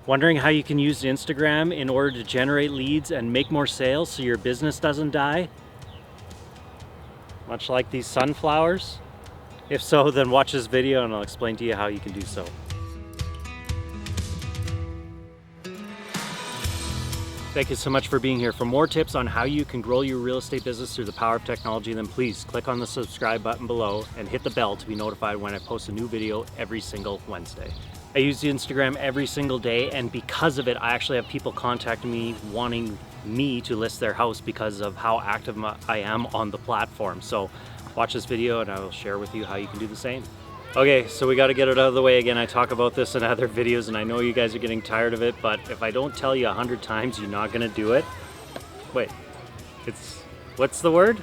Wondering how you can use Instagram in order to generate leads and make more sales so your business doesn't die? Much like these sunflowers? If so, then watch this video and I'll explain to you how you can do so. Thank you so much for being here. For more tips on how you can grow your real estate business through the power of technology, then please click on the subscribe button below and hit the bell to be notified when I post a new video every single Wednesday. I use Instagram every single day, and because of it, I actually have people contacting me wanting me to list their house because of how active I am on the platform. So watch this video and I will share with you how you can do the same. Okay, so we got to get it out of the way again. I talk about this in other videos and I know you guys are getting tired of it, but if I don't tell you 100 times, you're not going to do it. Wait, what's the word?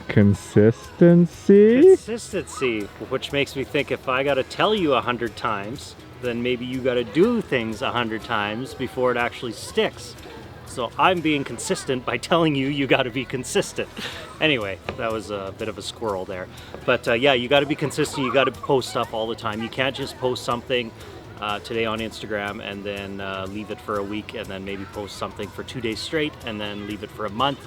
Consistency? Consistency, which makes me think if I got to tell you 100 times, then maybe you got to do things 100 times before it actually sticks. So I'm being consistent by telling you you got to be consistent. Anyway, that was a bit of a squirrel there. But yeah, you got to be consistent. You got to post stuff all the time. You can't just post something today on Instagram and then leave it for a week and then maybe post something for 2 days straight and then leave it for a month.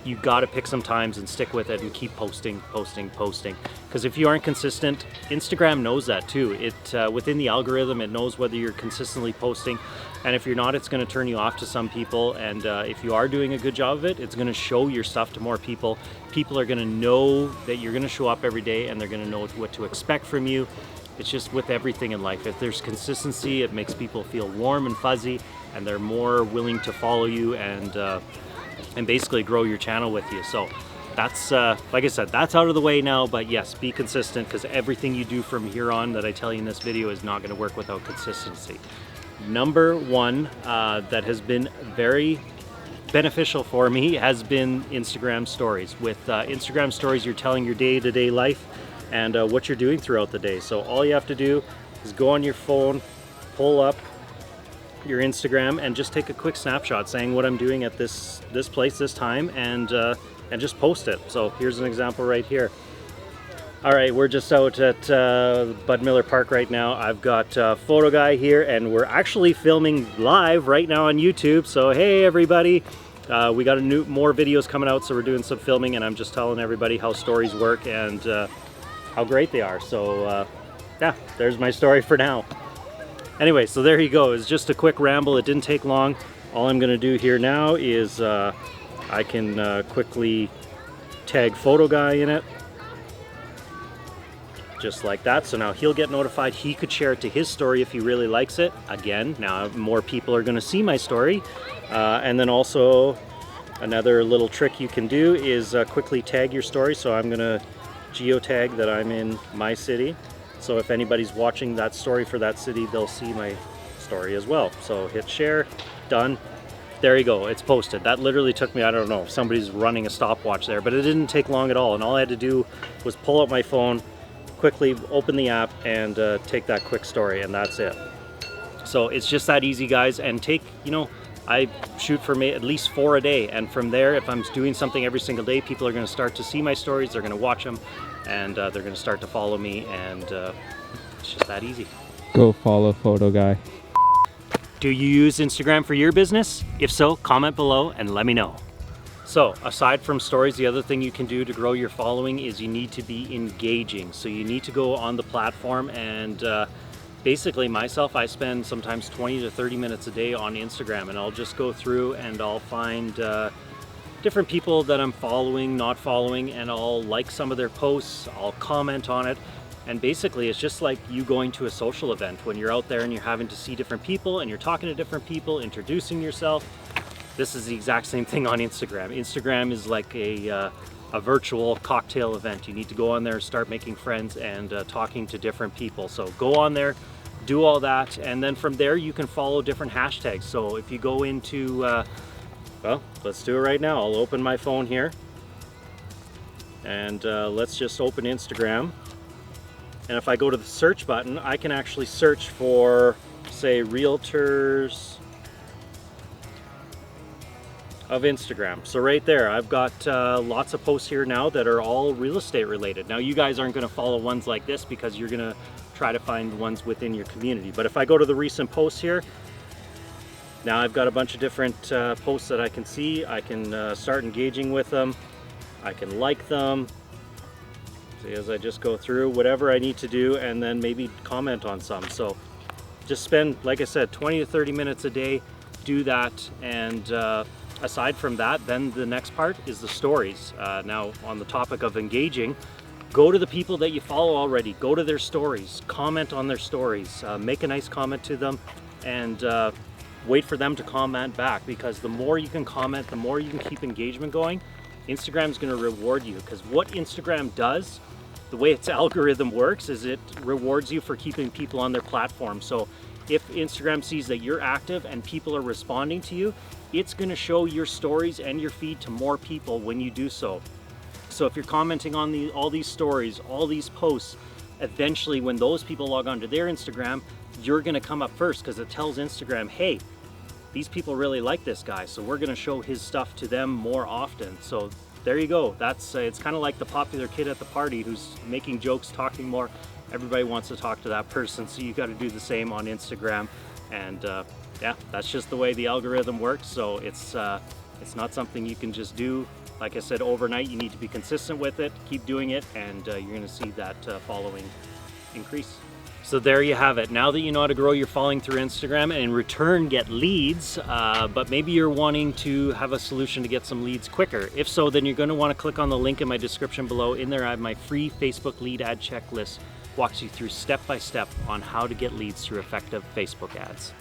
You got to pick some times and stick with it and keep posting. Because if you aren't consistent, Instagram knows that too. It within the algorithm, it knows whether you're consistently posting. And if you're not, it's going to turn you off to some people. And if you are doing a good job of it, it's going to show your stuff to more people. People are going to know that you're going to show up every day and they're going to know what to expect from you. It's just with everything in life. If there's consistency, it makes people feel warm and fuzzy and they're more willing to follow you and basically grow your channel with you. So that's, like I said, that's out of the way now, but yes, be consistent because everything you do from here on that I tell you in this video is not going to work without consistency. Number one that has been very beneficial for me has been Instagram stories. With Instagram stories, you're telling your day-to-day life and what you're doing throughout the day. So all you have to do is go on your phone, pull up your Instagram and just take a quick snapshot saying what I'm doing at this place, this time, and just post it. So here's an example right here. All right, we're just out at Bud Miller Park right now. I've got Photo Guy here and we're actually filming live right now on YouTube. So hey everybody, we got more videos coming out, so we're doing some filming and I'm just telling everybody how stories work and how great they are. So yeah, there's my story for now. Anyway, so there you go. It's just a quick ramble. It didn't take long. All I'm going to do here now is I can quickly tag Photo Guy in it. Just like that. So now he'll get notified. He could share it to his story if he really likes it. Again, now more people are going to see my story. And then also another little trick you can do is quickly tag your story. So I'm going to geotag that I'm in my city. So if anybody's watching that story for that city, they'll see my story as well. So hit share, done. There you go, it's posted. That literally took me, I don't know, somebody's running a stopwatch there, but it didn't take long at all. And all I had to do was pull up my phone, quickly open the app and take that quick story, and that's it. So it's just that easy, guys. And take, you know, I shoot for at least 4 a day. And from there, if I'm doing something every single day, people are going to start to see my stories, they're going to watch them, and they're going to start to follow me, and it's just that easy. Go follow Photo Guy. Do you use Instagram for your business? If so, comment below and let me know. So aside from stories, the other thing you can do to grow your following is you need to be engaging. So you need to go on the platform and basically myself, I spend sometimes 20 to 30 minutes a day on Instagram, and I'll just go through and I'll find different people that I'm following, not following, and I'll like some of their posts, I'll comment on it. And basically it's just like you going to a social event when you're out there and you're having to see different people and you're talking to different people, introducing yourself. This is the exact same thing on Instagram. Instagram is like a virtual cocktail event. You need to go on there, start making friends and talking to different people. So go on there, do all that, and then from there you can follow different hashtags. So if you go into, well, let's do it right now. I'll open my phone here and let's just open Instagram. And if I go to the search button, I can actually search for, say, realtors of Instagram. So right there, I've got lots of posts here now that are all real estate related. Now you guys aren't going to follow ones like this because you're going to try to find ones within your community. But if I go to the recent posts here, Now I've got a bunch of different posts that I can see. I can start engaging with them. I can like them. See, as I just go through whatever I need to do, and then maybe comment on some. So just spend, like I said, 20 to 30 minutes a day, do that. And aside from that, then the next part is the stories. Now on the topic of engaging, go to the people that you follow already, go to their stories, comment on their stories, make a nice comment to them, and wait for them to comment back, because the more you can comment, the more you can keep engagement going. Instagram's going to reward you, because what Instagram does, the way its algorithm works, is it rewards you for keeping people on their platform. So if Instagram sees that you're active and people are responding to you, it's going to show your stories and your feed to more people when you do so. So if you're commenting on all these stories, all these posts, eventually when those people log on to their Instagram, you're going to come up first, because it tells Instagram, hey, these people really like this guy, so we're going to show his stuff to them more often. So there you go. That's it's kind of like the popular kid at the party who's making jokes, talking more. Everybody wants to talk to that person, so you got to do the same on Instagram. And yeah, that's just the way the algorithm works. So it's not something you can just do, like I said, overnight. You need to be consistent with it, keep doing it, and you're going to see that following increase. So there you have it. Now that you know how to grow your following through Instagram and in return get leads, but maybe you're wanting to have a solution to get some leads quicker. If so, then you're going to want to click on the link in my description below. In there I have my free Facebook lead ad checklist. Walks you through step by step on how to get leads through effective Facebook ads.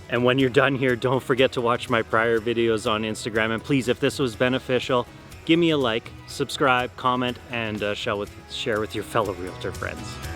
And when you're done here, don't forget to watch my prior videos on Instagram. And please, if this was beneficial, give me a like, subscribe, comment, and share with your fellow realtor friends.